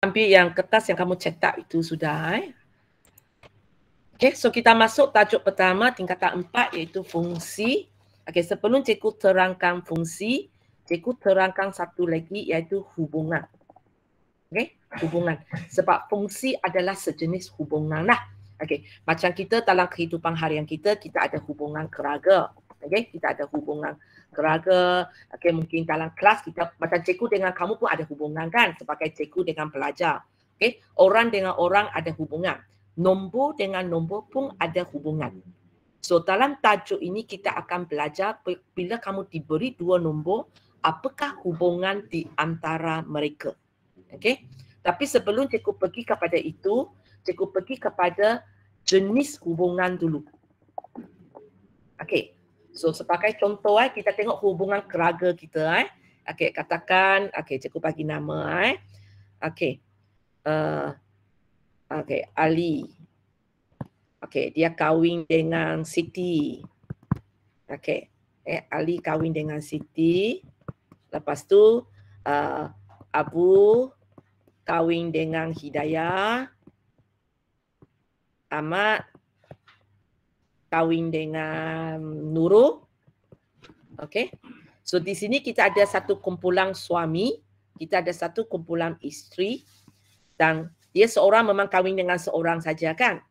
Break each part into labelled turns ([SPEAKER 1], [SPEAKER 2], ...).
[SPEAKER 1] ambil yang kertas yang kamu cetak itu sudah. Okay, so kita masuk tajuk pertama tingkatan 4 iaitu fungsi. Okay, sebelum cikgu terangkan fungsi, cikgu terangkan satu lagi iaitu hubungan. Okay, hubungan. Sebab fungsi adalah sejenis hubungan lah. Okay, macam kita dalam kehidupan harian kita ada hubungan keluarga. Okay, kita ada hubungan keluarga. Okay, mungkin dalam kelas kita, macam cikgu dengan kamu pun ada hubungan kan, sebagai cikgu dengan pelajar. Okay, orang dengan orang ada hubungan. Nombor dengan nombor pun ada hubungan. So dalam tajuk ini kita akan belajar bila kamu diberi dua nombor, apakah hubungan di antara mereka. Okay? Tapi sebelum cikgu pergi kepada itu, cikgu pergi kepada jenis hubungan dulu. Okay. So sebagai contoh, kita tengok hubungan keluarga kita. Okay, katakan, okay, cikgu bagi nama. Okay. Okay, Ali. Okay, dia kahwin dengan Siti. Okay, Ali kahwin dengan Siti. Lepas tu Abu kahwin dengan Hidayah. Ahmad kahwin dengan Nurul. Okay, so di sini kita ada satu kumpulan suami, kita ada satu kumpulan isteri, dan dia seorang memang kahwin dengan seorang saja kan?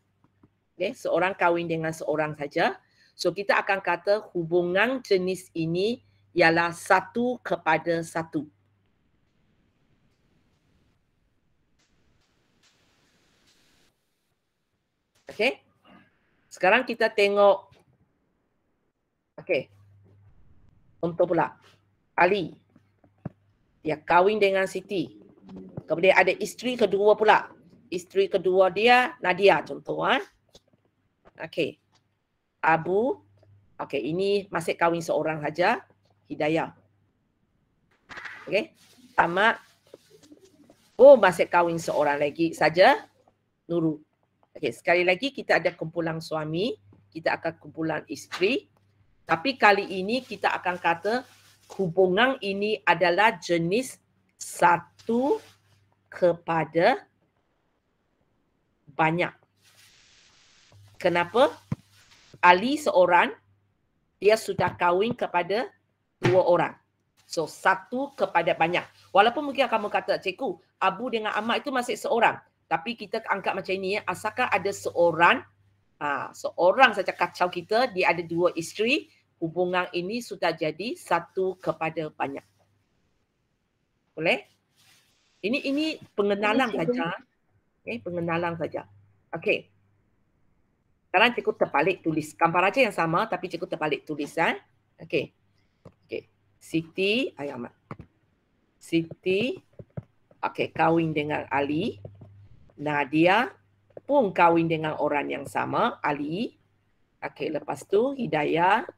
[SPEAKER 1] Okay, seorang kahwin dengan seorang saja. So kita akan kata hubungan jenis ini ialah satu kepada satu. Okay. Sekarang kita tengok. Okay. Contoh pula. Ali. Dia kahwin dengan Siti. Kemudian ada isteri kedua pula. Isteri kedua dia Nadia contoh. Okey. Abu. Okey, ini masih kahwin seorang saja. Hidayah. Okey. Ahmad. Oh, masih kahwin seorang lagi saja. Nurul. Okey, sekali lagi kita ada kumpulan suami. Kita akan kumpulan isteri. Tapi kali ini kita akan kata hubungan ini adalah jenis satu kepada banyak. Kenapa? Ali seorang, dia sudah kahwin kepada dua orang. So, satu kepada banyak. Walaupun mungkin kamu kata, cikgu, Abu dengan Ahmad itu masih seorang. Tapi kita anggap macam ini, asalkan ada seorang, seorang saja kacau kita, dia ada dua isteri, hubungan ini sudah jadi satu kepada banyak. Boleh? Ini pengenalan saja. Okay, pengenalan saja. Okey. Sekarang cikgu terbalik tulis. Gambar aja yang sama tapi cikgu terbalik tulisan. Okey. Okey. Siti, Ahmad. Siti okey, kahwin dengan Ali. Nadia pun kahwin dengan orang yang sama, Ali. Okey, lepas tu Hidayah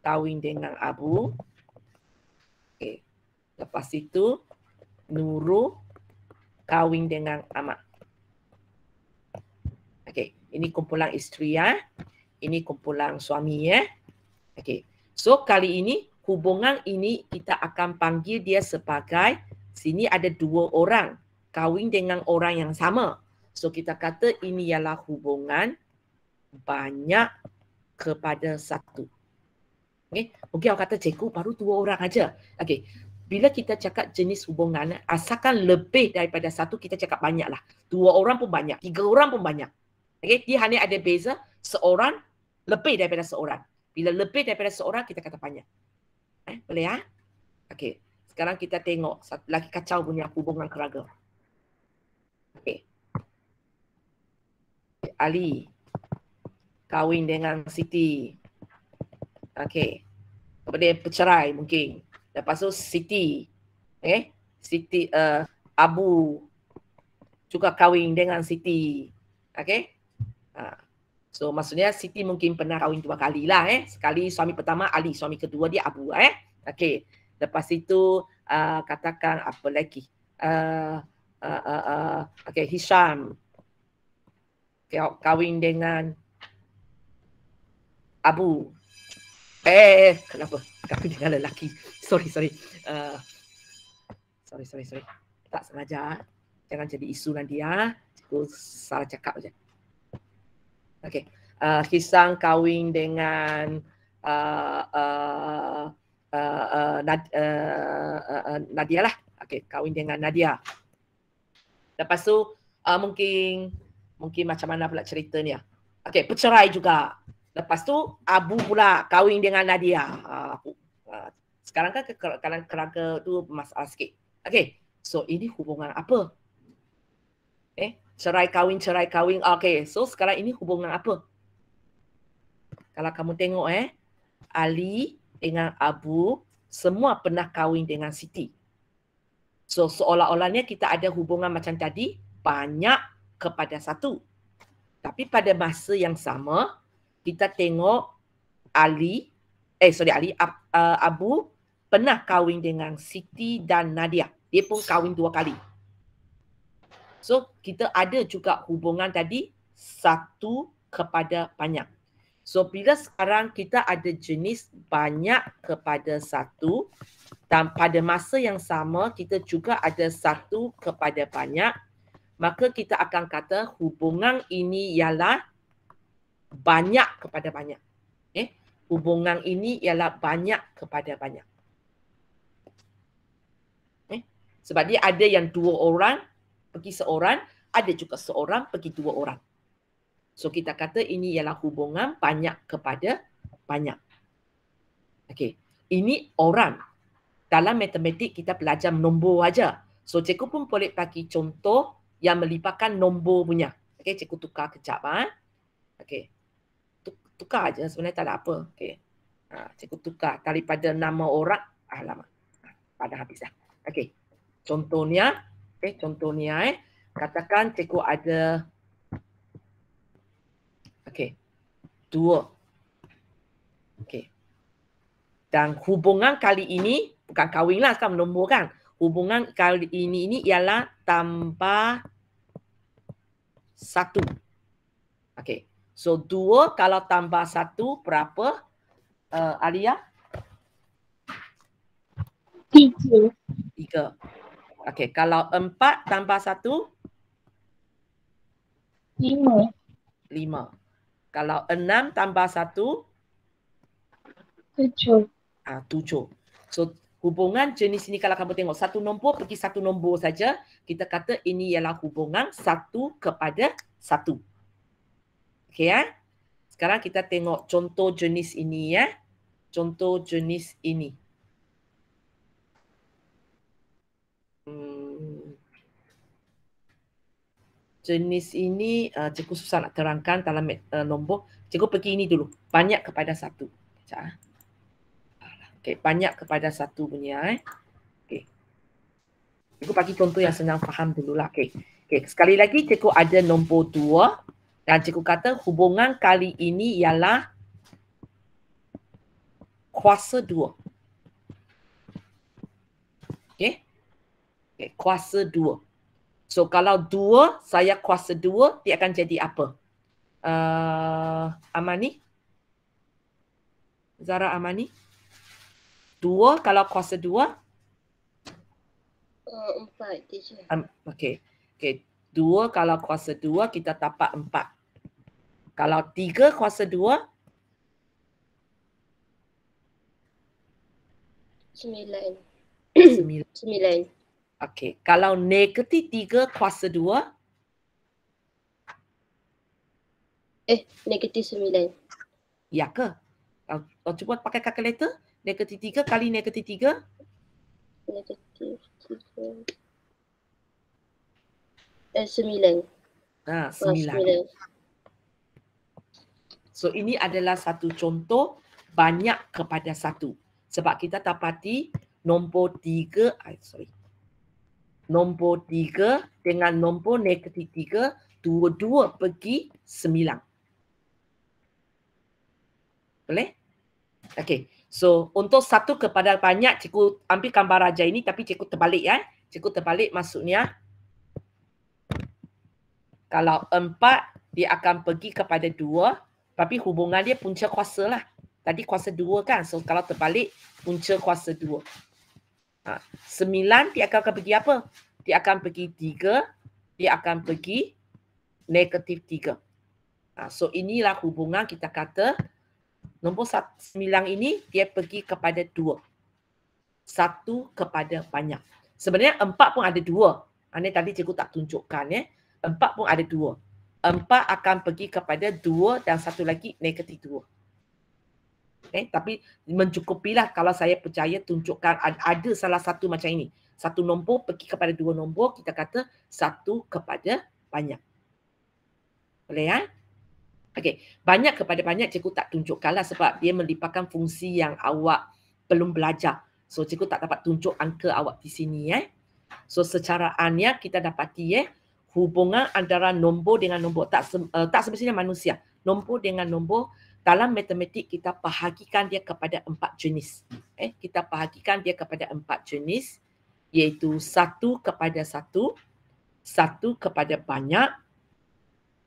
[SPEAKER 1] kahwin dengan Abu. Okey. Lepas itu Nurul kahwin dengan Ahmad. Okey, ini kumpulan isteri ya. Ini kumpulan suami ya. Okey. So kali ini hubungan ini kita akan panggil dia sebagai sini ada dua orang kahwin dengan orang yang sama. So kita kata ini ialah hubungan banyak kepada satu. Okey, mungkin awak kata cikgu baru dua orang aja. Okey. Bila kita cakap jenis hubungan, asalkan lebih daripada satu, kita cakap banyak lah. Dua orang pun banyak, tiga orang pun banyak. Okay, dia hanya ada beza seorang lebih daripada seorang. Bila lebih daripada seorang, kita kata banyak. Boleh ya? Okey, sekarang kita tengok satu lagi kacau punya hubungan keluarga. Okey. Ali kahwin dengan Siti. Okey. Kemudian bercerai mungkin. Lepas tu Siti. Siti Abu juga kahwin dengan Siti. Okey. So maksudnya Siti mungkin pernah kahwin dua kali lah. Sekali suami pertama Ali, suami kedua dia Abu. Okey. Lepas itu katakan apa lagi? Okey, Hisham kahwin dengan Abu. Kenapa? Kahwin dengan lelaki. Sorry. Sorry. Tak sengaja. Jangan jadi isu nanti ya. Cikgu salah cakap je. Okey. Hisang kahwin dengan Nadia lah. Okey, kahwin dengan Nadia. Lepas tu mungkin macam mana pula ceritanya. Okey, bercerai juga. Lepas tu Abu pula kahwin dengan Nadia. Sekarang kan keluarga tu masalah sikit. Okey, so ini hubungan apa? Cerai kahwin. Okey, so sekarang ini hubungan apa? Kalau kamu tengok Ali dengan Abu semua pernah kahwin dengan Siti. So seolah-olahnya kita ada hubungan macam tadi banyak kepada satu. Tapi pada masa yang sama kita tengok Abu pernah kahwin dengan Siti dan Nadia. Dia pun kahwin 2 kali. So kita ada juga hubungan tadi satu kepada banyak. So bila sekarang kita ada jenis banyak kepada satu dan pada masa yang sama kita juga ada satu kepada banyak, maka kita akan kata hubungan ini ialah banyak kepada banyak. Hubungan ini ialah banyak kepada banyak. Sebab dia ada yang 2 orang pergi seorang, ada juga seorang pergi 2 orang. So kita kata ini ialah hubungan banyak kepada banyak. Okey, ini orang. Dalam matematik kita belajar nombor aja. So cikgu pun boleh bagi contoh yang melibatkan nombor punya. Okey, cikgu tukar kejap Okey. Tukar aja sebenarnya tak ada apa. Okey. Cikgu tukar daripada nama orang. Alamak. Pada habis dah. Okey. Contohnya, katakan cikgu ada 2. Okey. Dan hubungan kali ini bukan kahwin lah, kan nombor kan. Hubungan kali ini ialah tambah 1. Okey. So 2 kalau tambah 1 berapa? Alia? 3. Okey, kalau 4 tambah 1? 5. Kalau 6 tambah 1? 7. 7. So hubungan jenis ini kalau kamu tengok satu nombor pergi satu nombor saja, kita kata ini ialah hubungan satu kepada satu. Okey Sekarang kita tengok contoh jenis ini Contoh jenis ini. Jenis ini cikgu susah nak terangkan dalam nombor. Cikgu pergi ini dulu. Banyak kepada satu. Okey, banyak kepada satu punya Okey. Cikgu bagi contoh yang senang faham dululah. Okey. Sekali lagi cikgu ada nombor 2 dan cikgu kata hubungan kali ini ialah kuasa 2. Okey. Kuasa 2. So kalau 2 saya kuasa 2 dia akan jadi apa? Amani? Zara Amani? 2 kalau kuasa 2?
[SPEAKER 2] 4 teacher.
[SPEAKER 1] Okey. 2 kalau kuasa 2 kita dapat 4. Kalau 3 kuasa 2?
[SPEAKER 2] 9.
[SPEAKER 1] Okey. Kalau negatif 3 kuasa 2?
[SPEAKER 2] Negatif 9.
[SPEAKER 1] Ya ke? Cuba pakai kalkulator. Negatif 3 kali negatif 3?
[SPEAKER 2] Negatif 3. 9.
[SPEAKER 1] 9. So ini adalah satu contoh banyak kepada satu. Sebab kita dapati nombor 3, nombor 3 dengan nombor negatif 3, dua-dua pergi 9. Boleh? Okey. So untuk satu kepada banyak, cikgu ambil gambar raja ini tapi cikgu terbalik Cikgu terbalik maksudnya kalau 4 dia akan pergi kepada 2 tapi hubungan dia punca kuasa lah. Tadi kuasa 2 kan. So kalau terbalik punca kuasa 2. 9 dia akan pergi apa? Dia akan pergi 3 dia akan pergi negatif 3. So inilah hubungan kita kata nombor 9 ini dia pergi kepada 2. 1 kepada banyak. Sebenarnya 4 pun ada 2. Ini tadi cikgu tak tunjukkan 4 pun ada 2. 4 akan pergi kepada 2 dan satu lagi negatif 2. Tapi mencukupilah kalau saya percaya tunjukkan ada salah satu macam ini. Satu nombor pergi kepada 2 nombor, kita kata 1 kepada banyak. Boleh Okey, banyak kepada banyak cikgu tak tunjukkanlah sebab dia melibatkan fungsi yang awak belum belajar. So cikgu tak dapat tunjuk angka awak di sini So secara anya kita dapati hubungan antara nombor dengan nombor tak semestinya manusia. Nombor dengan nombor dalam matematik kita bahagikan dia kepada 4 jenis. Kita bahagikan dia kepada 4 jenis iaitu 1 kepada 1, 1 kepada banyak,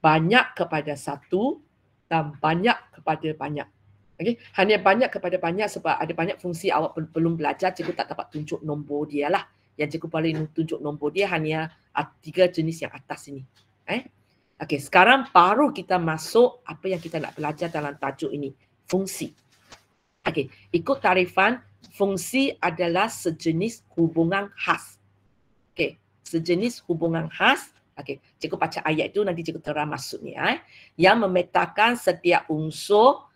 [SPEAKER 1] banyak kepada 1 dan banyak kepada banyak. Okey, hanya banyak kepada banyak sebab ada banyak fungsi awak belum belajar, cikgu tak dapat tunjuk nombor dia lah. Yang cikgu boleh tunjuk nombor dia hanya 3 jenis yang atas ini. Okey, sekarang baru kita masuk apa yang kita nak belajar dalam tajuk ini, fungsi. Okey, ikut tarifan, fungsi adalah sejenis hubungan khas. Okey, sejenis hubungan khas. Okey, cikgu baca ayat itu nanti cikgu terang maksudnya. Yang memetakan setiap unsur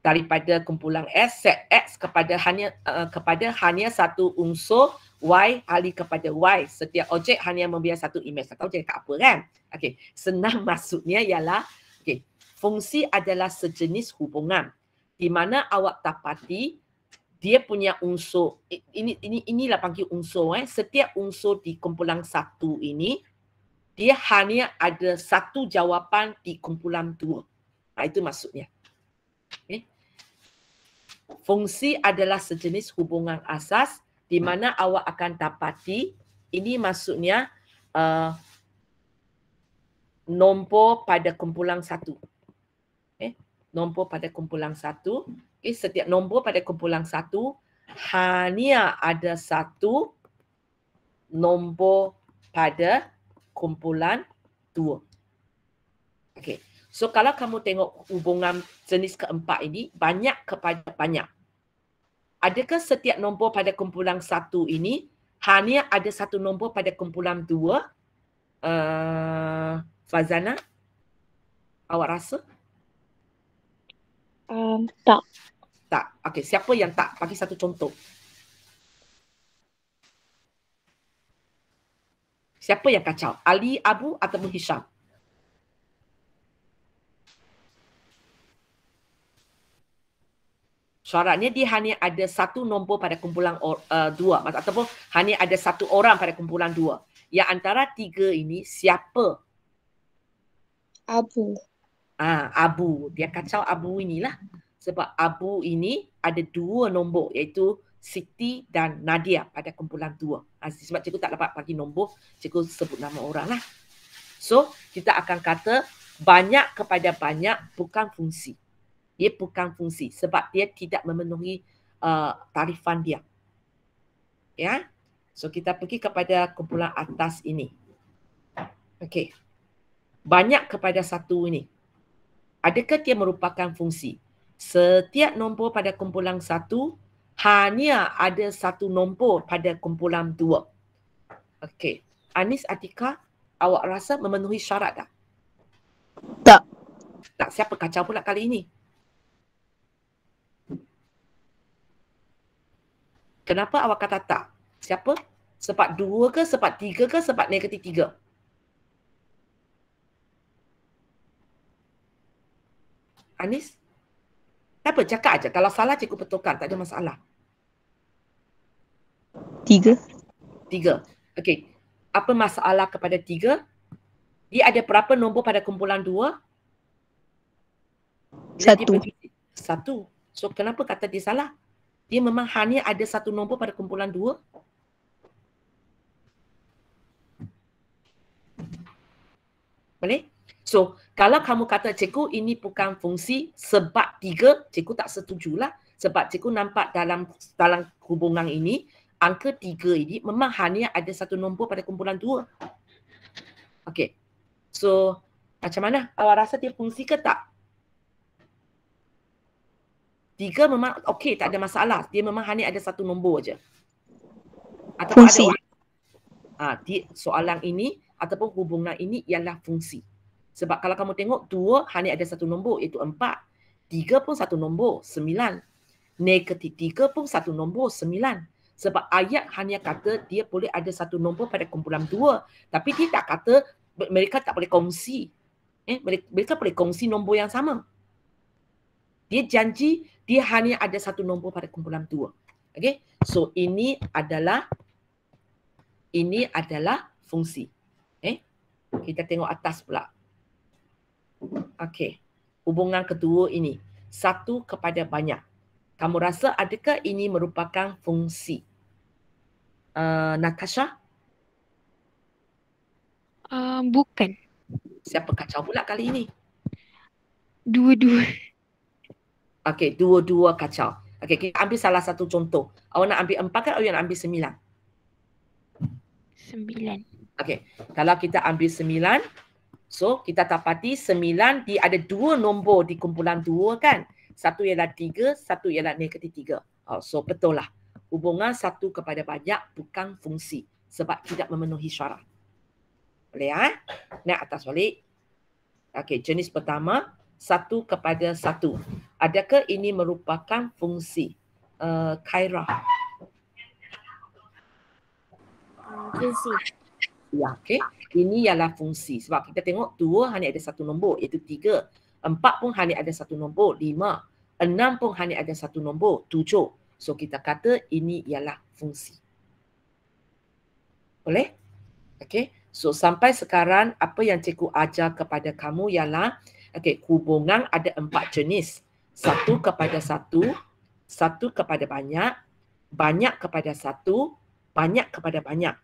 [SPEAKER 1] daripada kumpulan S, set X kepada hanya satu unsur Y alih kepada Y. Setiap objek hanya membiar satu imej. Tak tahu jadi kat apa kan? Okey, senang maksudnya ialah fungsi adalah sejenis hubungan di mana awak dapati dia punya unsur inilah panggil unsur setiap unsur di kumpulan 1 ini dia hanya ada satu jawapan di kumpulan 2. Itu maksudnya. Fungsi adalah sejenis hubungan asas di mana awak akan dapati ini maksudnya nombor pada kumpulan 1. Nombor pada kumpulan 1. Setiap nombor pada kumpulan 1 hanya ada satu nombor pada kumpulan 2. Okey. So kalau kamu tengok hubungan jenis keempat ini banyak kepada banyak. Adakah setiap nombor pada kumpulan 1 ini hanya ada satu nombor pada kumpulan 2? Fazana? Awak rasa?
[SPEAKER 2] Tak.
[SPEAKER 1] Tak. Okey, siapa yang tak? Bagi satu contoh. Siapa yang kacau? Ali, Abu ataupun Hisham? Syaratnya dia hanya ada satu nombor pada kumpulan 2 ataupun hanya ada satu orang pada kumpulan 2. Yang antara 3 ini siapa?
[SPEAKER 2] Abu.
[SPEAKER 1] Abu. Dia kacau Abu inilah. Sebab Abu ini ada 2 nombor iaitu Siti dan Nadia pada kumpulan 2. Sebab cikgu tak dapat bagi nombor, cikgu sebut nama orang lah. So, kita akan kata banyak kepada banyak bukan fungsi. Dia bukan fungsi sebab dia tidak memenuhi tarifan dia. Ya. So, kita pergi kepada kumpulan atas ini. Okey. Banyak kepada 1 ini. Adakah dia merupakan fungsi? Setiap nombor pada kumpulan 1 hanya ada satu nombor pada kumpulan 2. Okey. Anis, Atika, awak rasa memenuhi syarat tak?
[SPEAKER 2] Tak.
[SPEAKER 1] Tak. Siapa kacau pula kali ini? Kenapa awak kata tak? Siapa? Sebab 2 ke, sebab 3 ke, sebab negatif 3? Anis? Tak apa, cakap aja. Kalau salah, cikgu betulkan. Tak ada masalah.
[SPEAKER 2] 3.
[SPEAKER 1] 3. Okey. Apa masalah kepada 3? Dia ada berapa nombor pada kumpulan 2?
[SPEAKER 2] 1.
[SPEAKER 1] 1. So, kenapa kata dia salah? Dia memang hanya ada satu nombor pada kumpulan 2. Boleh? So, kalau kamu kata cikgu ini bukan fungsi sebab 3, cikgu tak setujulah. Sebab cikgu nampak dalam hubungan ini, angka 3 ini memang hanya ada satu nombor pada kumpulan 2. Okey. So, macam mana? Awak rasa dia fungsi ke tak? 3 memang okey, tak ada masalah. Dia memang hanya ada satu nombor je. Ataupun ada
[SPEAKER 2] Fungsi.
[SPEAKER 1] orang soalan ini ataupun hubungan ini ialah fungsi. Sebab kalau kamu tengok 2 hanya ada satu nombor iaitu 4. 3 pun satu nombor, 9. Negatif 3 pun satu nombor, 9. Sebab ayat hanya kata dia boleh ada satu nombor pada kumpulan 2. Tapi dia tak kata mereka tak boleh kongsi. Mereka boleh kongsi nombor yang sama. Dia janji dia hanya ada satu nombor pada kumpulan 2. Okay? So ini adalah fungsi. Kita tengok atas pula. Okey. Hubungan kedua ini. Satu kepada banyak. Kamu rasa adakah ini merupakan fungsi? Natasha?
[SPEAKER 3] Bukan.
[SPEAKER 1] Siapa kacau pula kali ini?
[SPEAKER 3] Dua-dua.
[SPEAKER 1] Okey, dua-dua kacau. Okey, kita ambil salah satu contoh. Awak nak ambil 4 kan? Awak nak ambil 9?
[SPEAKER 3] 9.
[SPEAKER 1] Okey, kalau kita ambil 9, so kita dapati 9 dia ada 2 nombor di kumpulan 2 kan? Satu ialah 3, satu ialah negatif 3. So betul lah. Hubungan satu kepada banyak bukan fungsi sebab tidak memenuhi syarat. Boleh Naik atas balik. Okey, jenis pertama, satu kepada satu. Adakah ini merupakan fungsi? Khaira.
[SPEAKER 2] Fungsi.
[SPEAKER 1] Ya, okey. Ini ialah fungsi. Sebab kita tengok 2 hanya ada satu nombor iaitu 3. 4 pun hanya ada satu nombor, 5. 6 pun hanya ada satu nombor, 7. So kita kata ini ialah fungsi. Boleh? Okey. So sampai sekarang apa yang cikgu ajar kepada kamu ialah hubungan ada 4 jenis. Satu kepada satu, satu kepada banyak, banyak kepada satu, banyak kepada banyak.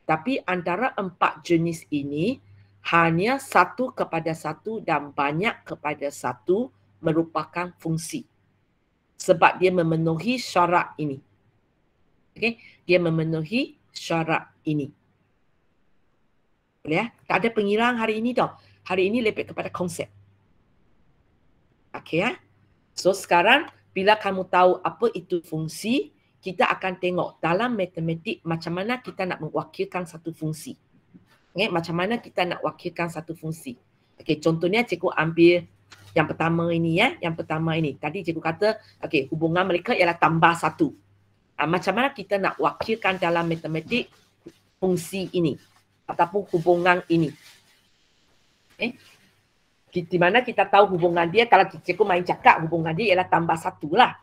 [SPEAKER 1] Tapi antara 4 jenis ini hanya satu kepada satu dan banyak kepada satu merupakan fungsi. Sebab dia memenuhi syarat ini. Okey, dia memenuhi syarat ini. Boleh Tak ada pengiraan hari ini tau. Hari ini lebih kepada konsep. Okey So sekarang bila kamu tahu apa itu fungsi, kita akan tengok dalam matematik macam mana kita nak mewakilkan satu fungsi. Macam mana kita nak wakilkan satu fungsi. Contohnya cikgu ambil yang pertama ini Yang pertama ini. Tadi cikgu kata hubungan mereka ialah tambah satu. Macam mana kita nak wakilkan dalam matematik fungsi ini ataupun hubungan ini. Di mana kita tahu hubungan dia, kalau cikgu main cakap hubungan dia ialah tambah satu lah.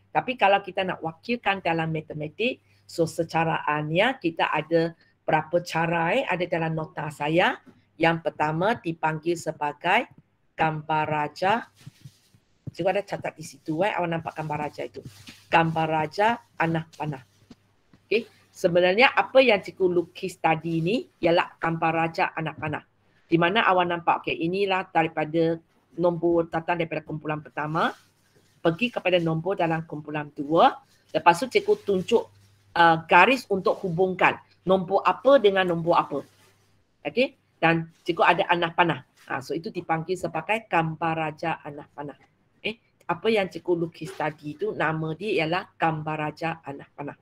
[SPEAKER 1] Tapi kalau kita nak wakilkan dalam matematik, so secaraannya kita ada berapa cara ada dalam nota saya. Yang pertama dipanggil sebagai gambar raja. Cikgu ada catat di situ awak nampak gambar raja itu. Gambar raja anak panah. Sebenarnya apa yang cikgu lukis tadi ni ialah gambar raja anak panah. Di mana awak nampak inilah daripada nombor datang daripada kumpulan pertama pergi kepada nombor dalam kumpulan 2. Lepas tu cikgu tunjuk garis untuk hubungkan nombor apa dengan nombor apa. Dan cikgu ada anak panah. So itu dipanggil sebagai gambar raja anak panah. Apa yang cikgu lukis tadi itu nama dia ialah gambar raja anak panah.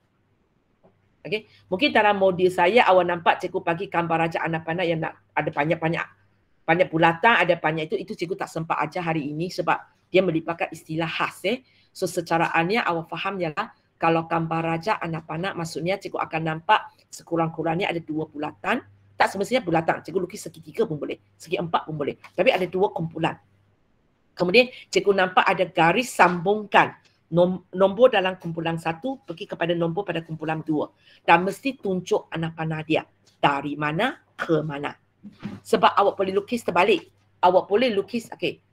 [SPEAKER 1] Mungkin dalam modul saya awak nampak cikgu bagi gambar raja anak panah yang nak ada banyak bulatan, ada banyak itu cikgu tak sempat ajar hari ini sebab dia melibatkan istilah khas. So secaraannya awak faham ialah kalau gambar raja anak panah maksudnya cikgu akan nampak sekurang-kurangnya ada 2 bulatan. Tak semestinya bulatan, cikgu lukis segitiga pun boleh, segi 4 pun boleh. Tapi ada 2 kumpulan. Kemudian cikgu nampak ada garis sambungkan nombor dalam kumpulan 1 pergi kepada nombor pada kumpulan 2. Dan mesti tunjuk anak panah dia. Dari mana ke mana. Sebab awak boleh lukis terbalik. Awak boleh lukis,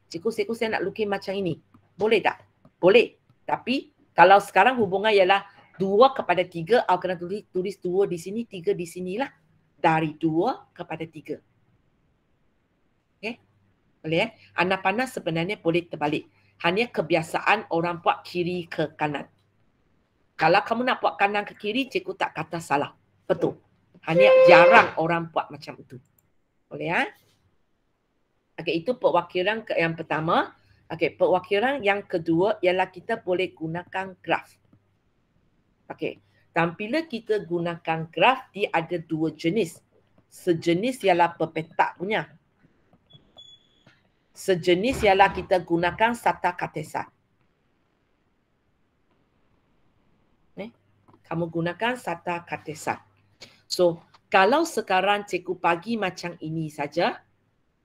[SPEAKER 1] cikgu saya nak lukis macam ini. Boleh tak? Boleh. Tapi kalau sekarang hubungan ialah 2 kepada 3, awak kena tulis 2 di sini, 3 di sinilah. Dari 2 kepada 3. Boleh Anak panah sebenarnya boleh terbalik. Hanya kebiasaan orang buat kiri ke kanan. Kalau kamu nak buat kanan ke kiri, cikgu tak kata salah. Betul. Hanya jarang orang buat macam itu. Boleh ya? Okey, itu perwakilan yang pertama. Okey, perwakilan yang kedua ialah kita boleh gunakan graf. Okey. Dan bila kita gunakan graf, dia ada dua jenis. Sejenis ialah pepetak punya. Sejenis ialah kita gunakan sata katesan. Kamu gunakan sata katesan. So, kalau sekarang cikgu bagi macam ini saja,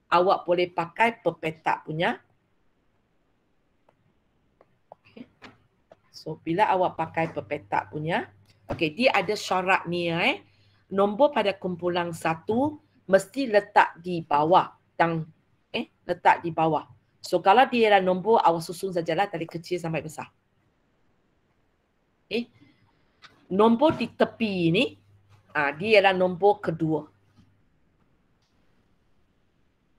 [SPEAKER 1] awak boleh pakai pepetak punya. Okay. So, bila awak pakai pepetak punya, okey, dia ada syarat ni nombor pada kumpulan 1 mesti letak di bawah dan letak di bawah. So, kalau dia adalah nombor, awak susun sajalah dari kecil sampai besar. Okay. Nombor di tepi ni, dia adalah nombor kedua.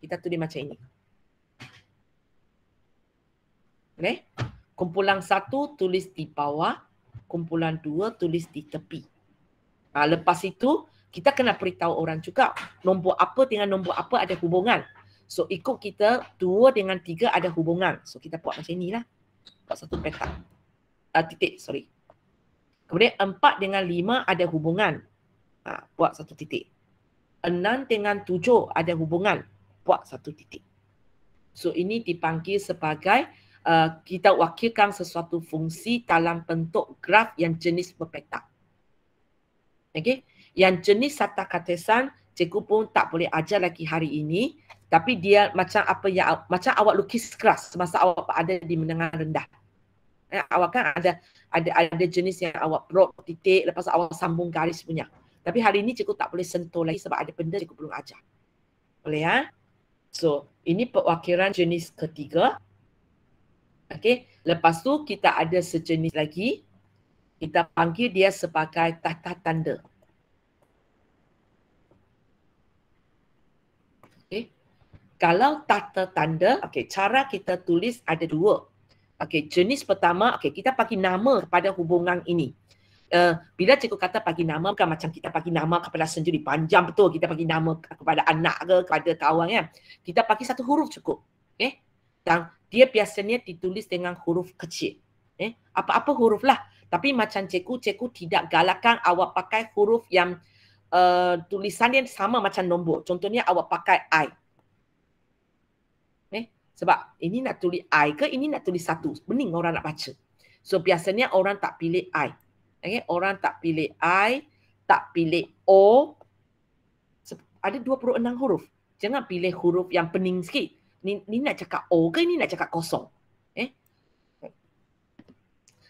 [SPEAKER 1] Kita tulis macam ini. Okay. Kumpulan 1 tulis di bawah, kumpulan 2 tulis di tepi. Lepas itu, kita kena beritahu orang juga nombor apa dengan nombor apa ada hubungan. So, ikut kita 2 dengan 3 ada hubungan. So, kita buat macam inilah. Buat satu petak. Titik, sorry. Kemudian 4 dengan 5 ada hubungan. Buat satu titik. 6 dengan 7 ada hubungan. Buat satu titik. So, ini dipanggil sebagai kita wakilkan sesuatu fungsi dalam bentuk graf yang jenis berpetak. Okey, yang jenis sata katesan, cikgu pun tak boleh ajar lagi hari ini, tapi dia macam apa yang macam awak lukis keras semasa awak ada di menengah rendah. Awak kan ada jenis yang awak plot titik, lepas awak sambung garis punya. Tapi hari ini cikgu tak boleh sentuh lagi sebab ada benda cikgu belum ajar. Boleh ya? So, ini perwakilan jenis ketiga. Okey, lepas tu kita ada sejenis lagi. Kita panggil dia sebagai tata tanda. Okay. Kalau tata tanda, cara kita tulis ada dua. Jenis pertama, kita bagi nama kepada hubungan ini. Bila cikgu kata bagi nama, bukan macam kita bagi nama kepada sendiri. Panjang betul kita bagi nama kepada anak ke, kepada kawan kan. Kita bagi satu huruf cukup. Dan dia biasanya ditulis dengan huruf kecil. Apa-apa huruf lah. Tapi macam cikgu tidak galakkan awak pakai huruf yang tulisannya sama macam nombor. Contohnya awak pakai I. Sebab ini nak tulis I ke ini nak tulis satu. Bening orang nak baca. So biasanya orang tak pilih I. Orang tak pilih I, tak pilih O. Ada 26 huruf. Jangan pilih huruf yang pening sikit. Ni nak cakap O ke ini nak cakap kosong.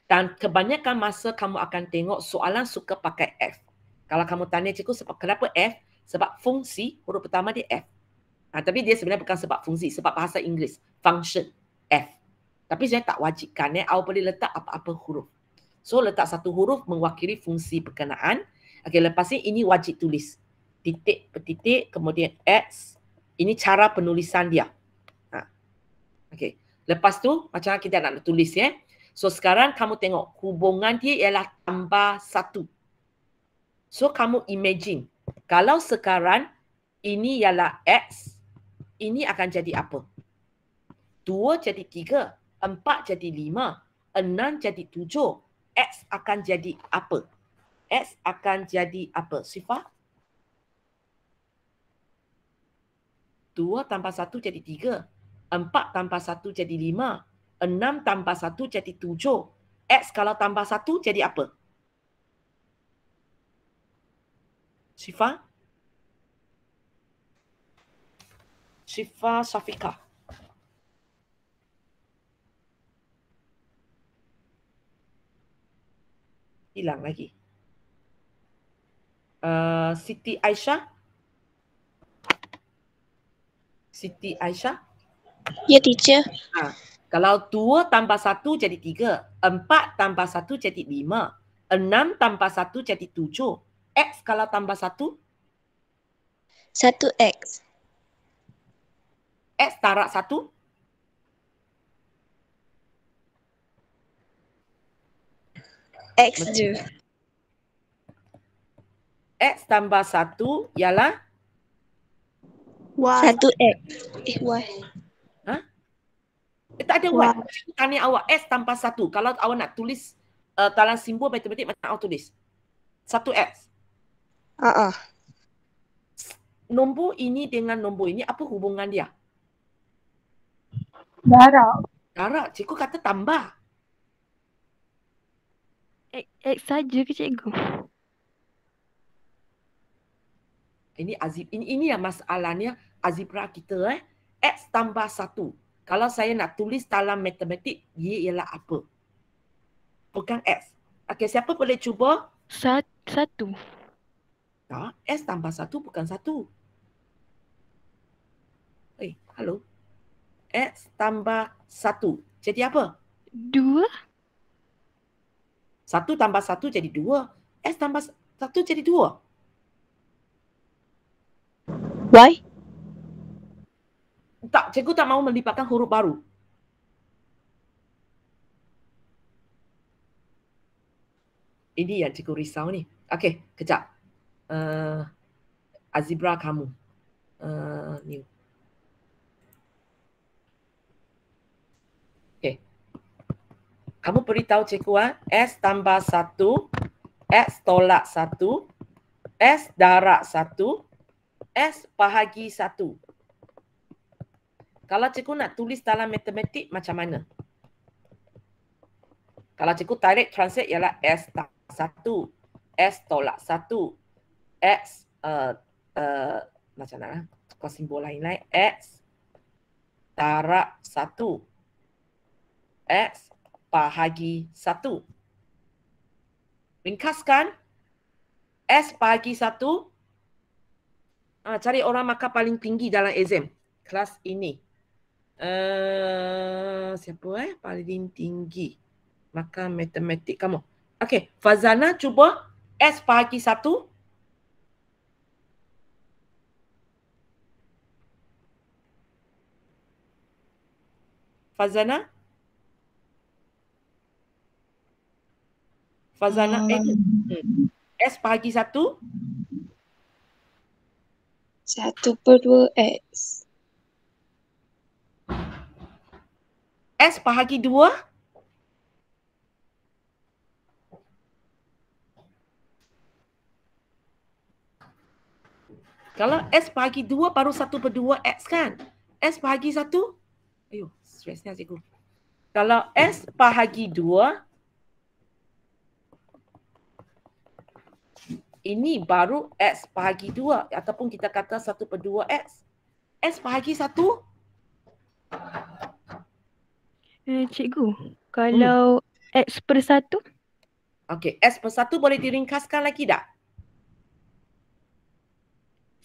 [SPEAKER 1] Dan kebanyakan masa kamu akan tengok soalan suka pakai F. Kalau kamu tanya cikgu sebab kenapa F? Sebab fungsi, huruf pertama dia F. Tapi dia sebenarnya bukan sebab fungsi, sebab bahasa Inggeris. Function, F. Tapi saya tak wajibkan, awak boleh letak apa-apa huruf. So, letak satu huruf mewakili fungsi berkenaan. Lepas ini wajib tulis. Titik, petitik, kemudian X. Ini cara penulisan dia. Lepas tu, macam kita nak tulis So, sekarang kamu tengok hubungan dia ialah tambah 1. So, kamu imagine. Kalau sekarang ini ialah X, ini akan jadi apa? 2 jadi 3, 4 jadi 5, 6 jadi 7. X akan jadi apa? X akan jadi apa? Sifah? 2 tambah 1 jadi 3. 4 tambah 1 jadi 5. 6 tambah 1 jadi 7. X kalau tambah 1 jadi apa? Syifa? Syifa Syafiqah. Hilang lagi. Siti Aisyah? Siti Aisyah?
[SPEAKER 2] Ya, teacher.
[SPEAKER 1] Kalau 2 tambah 1 jadi 3. 4 tambah 1 jadi 5. 6 tambah 1 jadi 7. X kalau tambah 1?
[SPEAKER 2] 1X.
[SPEAKER 1] X tarak 1?
[SPEAKER 2] X je.
[SPEAKER 1] X tambah 1 ialah
[SPEAKER 2] Satu X. Y.
[SPEAKER 1] Tak ada
[SPEAKER 2] Wah.
[SPEAKER 1] Y. Cikgu tanya awak S tanpa 1. Kalau awak nak tulis dalam simbol matematik, macam awak tulis? 1X. Nombor ini dengan nombor ini, apa hubungan dia?
[SPEAKER 4] Darab.
[SPEAKER 1] Darab. Cikgu kata tambah.
[SPEAKER 3] X saja ke cikgu?
[SPEAKER 1] Ini yang masalahnya algebra kita. X tambah 1. Kalau saya nak tulis dalam matematik, dia ialah apa? Bukan X. Okey, siapa boleh cuba?
[SPEAKER 3] Satu.
[SPEAKER 1] Tak, S tambah 1 bukan 1. Halo. X tambah 1. Jadi apa?
[SPEAKER 3] 2.
[SPEAKER 1] 1 tambah 1 jadi 2. S tambah 1 jadi 2.
[SPEAKER 2] Y.
[SPEAKER 1] Tak, cikgu tak mahu melibatkan huruf baru. Ini yang cikgu risau ni. Okey, kejap. Algebra kamu. New. Okey. Kamu beritahu cikgu S tambah 1, X tolak 1, S darab 1, S bahagi 1. Kalau cikgu nak tulis dalam matematik macam mana? Kalau cikgu tarik translate ialah S tak 1, S tolak 1, X macam mana? Kau simbol lain-lain. X darab 1, X bahagi 1. Ringkaskan. S bahagi 1. Cari orang markah paling tinggi dalam exam. Kelas ini. Siapa paling tinggi? Markah matematik kamu. Okey, Fazana cuba S bahagi 1. Fazana? S bahagi 1.
[SPEAKER 2] 1/2 X.
[SPEAKER 1] S bahagi 2. Kalau S bahagi 2 baru 1/2 X kan? S bahagi 1. Ayuh, stresnya cikgu. Kalau S bahagi 2, ini baru X bahagi 2 ataupun kita kata 1/2 X. S bahagi 1.
[SPEAKER 3] Cikgu, kalau X per 1?
[SPEAKER 1] Okey, S per 1 boleh diringkaskan lagi tak?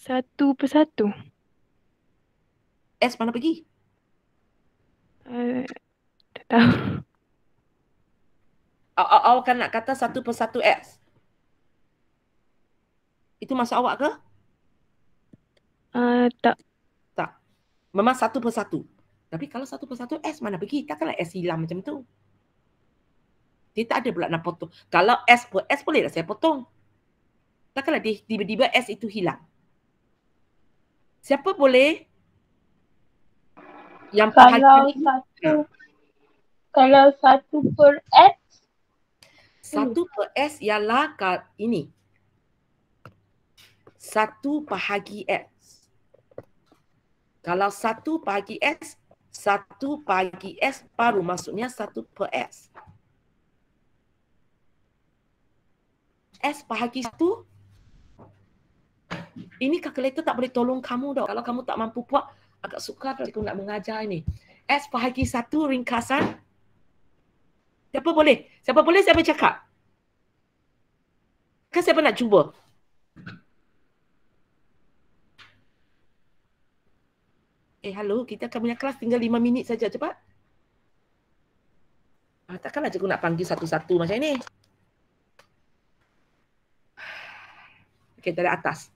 [SPEAKER 3] 1/1.
[SPEAKER 1] S mana pergi?
[SPEAKER 3] Tak tahu.
[SPEAKER 1] Awak kan nak kata 1/1 X. Itu maksud awak ke?
[SPEAKER 3] Tak.
[SPEAKER 1] Tak. Memang 1/1. Tapi kalau 1/1 S mana pergi? Takkanlah S hilang macam tu. Dia tak ada pula nak potong. Kalau S per S bolehlah saya potong. Takkanlah tiba-tiba S itu hilang. Siapa boleh yang
[SPEAKER 4] Kalau 1/X
[SPEAKER 1] 1/S ialah ini. 1 bahagi X. Kalau 1 bahagi S, 1 bahagi S baru maksudnya 1/S. S bahagi 1. Ini kalkulator tak boleh tolong kamu tau. Kalau kamu tak mampu buat, agak sukar cikgu nak mengajar ini. S bahagi 1 ringkasan. Siapa boleh? Siapa boleh siapa cakap? Kan siapa nak cuba? Halo, kita akan punya kelas tinggal 5 minit saja. Cepat. Takkanlah cikgu nak panggil satu-satu macam ini. Okey, dari atas.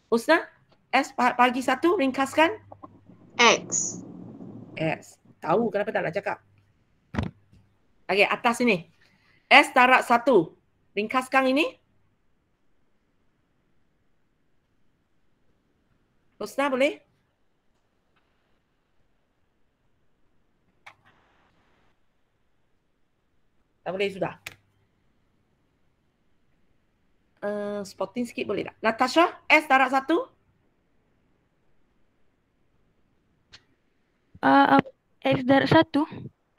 [SPEAKER 1] Husna, S bagi 1, ringkaskan.
[SPEAKER 2] X.
[SPEAKER 1] S. Tahu kenapa tak nak cakap. Okey, atas ini. S darab 1. Ringkaskan ini. Husna boleh? Tak boleh sudah. Spotting sikit boleh tak? Natasha, S darab 1?
[SPEAKER 3] X darab 1.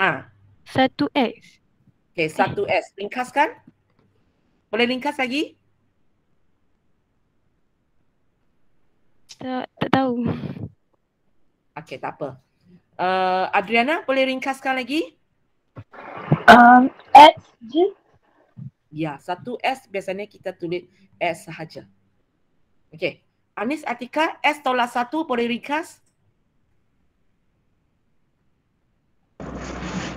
[SPEAKER 1] Ah,
[SPEAKER 3] 1X.
[SPEAKER 1] okey, 1S. Ringkaskan. Boleh ringkas lagi?
[SPEAKER 3] Tak tahu.
[SPEAKER 1] Okey, tak apa. Adriana, boleh ringkaskan lagi?
[SPEAKER 4] X je.
[SPEAKER 1] Ya, 1S biasanya kita tulis S sahaja. Okey. Anis Atika, S tolak 1 boleh ringkas?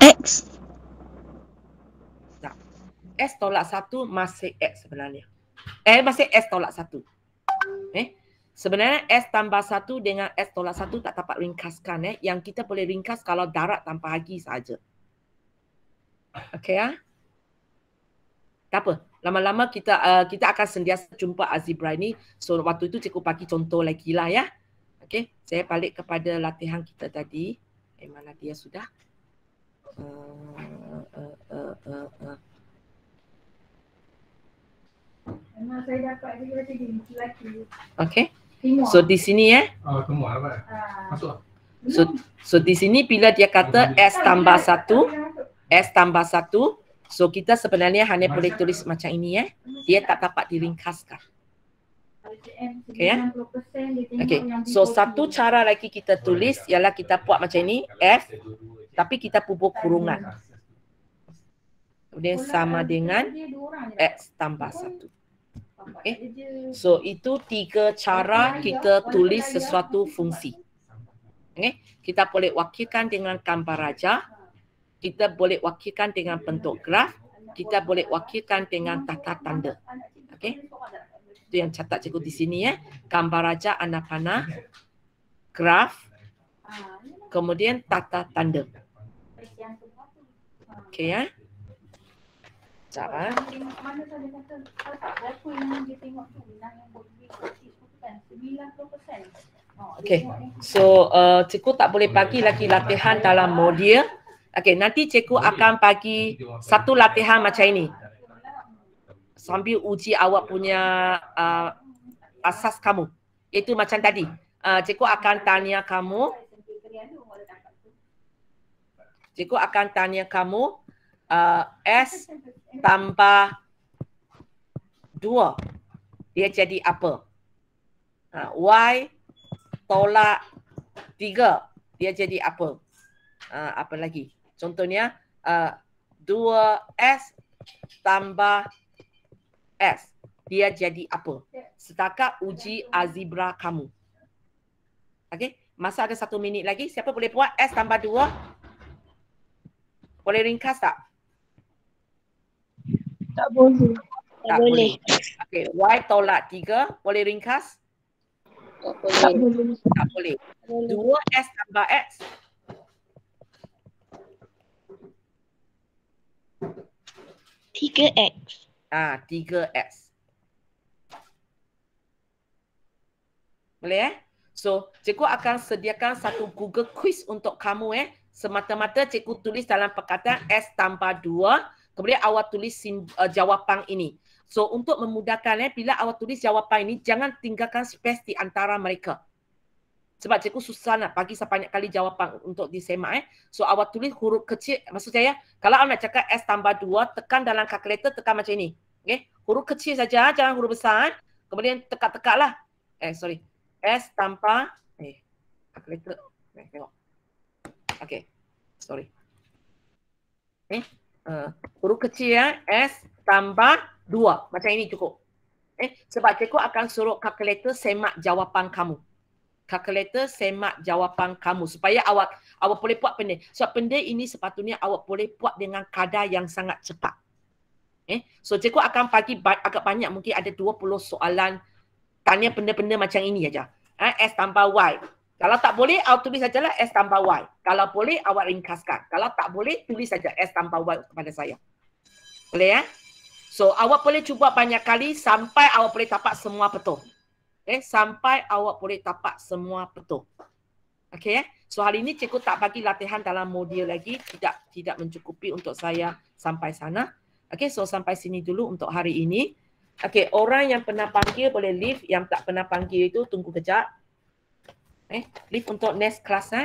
[SPEAKER 2] X.
[SPEAKER 1] Tak. S tolak 1 masih X sebenarnya. Masih S tolak 1. Sebenarnya S tambah 1 dengan S tolak 1 tak dapat ringkaskan. Yang kita boleh ringkas kalau darab tanpa hagi saja. Okey ya? Tak apa. Lama-lama kita akan sentiasa jumpa algebra ni. So waktu itu cikgu bagi contoh lagi lah ya. Okey, saya balik kepada latihan kita tadi. Mana dia sudah?
[SPEAKER 5] Saya dapat dia tadi lelaki.
[SPEAKER 1] Okey. So di sini
[SPEAKER 6] Semua apa? Masuk.
[SPEAKER 1] So di sini bila dia kata S tambah 1, S tambah 1, so kita sebenarnya hanya boleh tulis macam ini Dia tak dapat diringkaskan. Okey ya? Okey. So satu cara lagi kita tulis ialah kita buat macam ini, F tapi kita bubuh kurungan. Kemudian sama dengan X tambah 1. Okay. So itu 3 cara kita tulis sesuatu fungsi. Okay. Kita boleh wakilkan dengan gambar raja, kita boleh wakilkan dengan bentuk graf, kita boleh wakilkan dengan tata tanda. Okay. Itu yang catat cikgu di sini gambar raja anak panah, graf, kemudian tata tanda. Okay ya. Cara. Okay, so cikgu tak boleh bagi lagi latihan dalam modul. Okay, nanti cikgu akan bagi satu latihan macam ini. Sambil uji awak punya asas kamu. Itu macam tadi. Cikgu akan tanya kamu. Cikgu akan tanya kamu S tambah 2 dia jadi apa? Y tolak 3 dia jadi apa? Apa lagi? Contohnya 2S tambah S dia jadi apa? Setakat uji algebra kamu. Okey, masa ada 1 minit lagi. Siapa boleh buat S tambah 2? Boleh ringkas tak?
[SPEAKER 4] Tak boleh.
[SPEAKER 1] Tak boleh. Okey, Y tolak 3 boleh ringkas?
[SPEAKER 4] Tak boleh.
[SPEAKER 1] Tak boleh. 2S tambah X?
[SPEAKER 2] 3X.
[SPEAKER 1] 3X. Boleh So, cikgu akan sediakan satu Google quiz untuk kamu semata-mata cikgu tulis dalam perkataan S tambah 2, kemudian awak tulis jawapan ini. So, untuk memudahkan bila awak tulis jawapan ini, jangan tinggalkan space di antara mereka. Sebab cikgu susah nak bagi sebanyak kali jawapan untuk disemak. So, awak tulis huruf kecil. Maksud saya, kalau awak nak cakap S tambah 2, tekan dalam kalkulator, tekan macam ini. Okay? Huruf kecil saja, jangan huruf besar. Kemudian tekak-tekaklah. S tanpa kalkulator. Tengok. Okay. Sorry. Huruf kecil S tambah 2. Macam ini cukup. Sebab cikgu akan suruh kalkulator semak jawapan kamu. Kalkulator semak jawapan kamu supaya awak boleh buat benda. Sebab benda ini sepatutnya awak boleh buat dengan kadar yang sangat cepat. So cikgu akan bagi agak banyak, mungkin ada 20 soalan tanya benda-benda macam ini aja. S tambah Y. Kalau tak boleh, awak tulis sajalah S tambah Y. Kalau boleh, awak ringkaskan. Kalau tak boleh, tulis saja S tambah Y kepada saya. Boleh ya? So, awak boleh cuba banyak kali sampai awak boleh dapat semua betul. Sampai awak boleh dapat semua betul. Okay. So hari ini cikgu tak bagi latihan dalam modul lagi. Tidak mencukupi untuk saya sampai sana. Okay. So sampai sini dulu untuk hari ini. Okay. Orang yang pernah panggil boleh leave. Yang tak pernah panggil itu tunggu kejap. Leave untuk next class.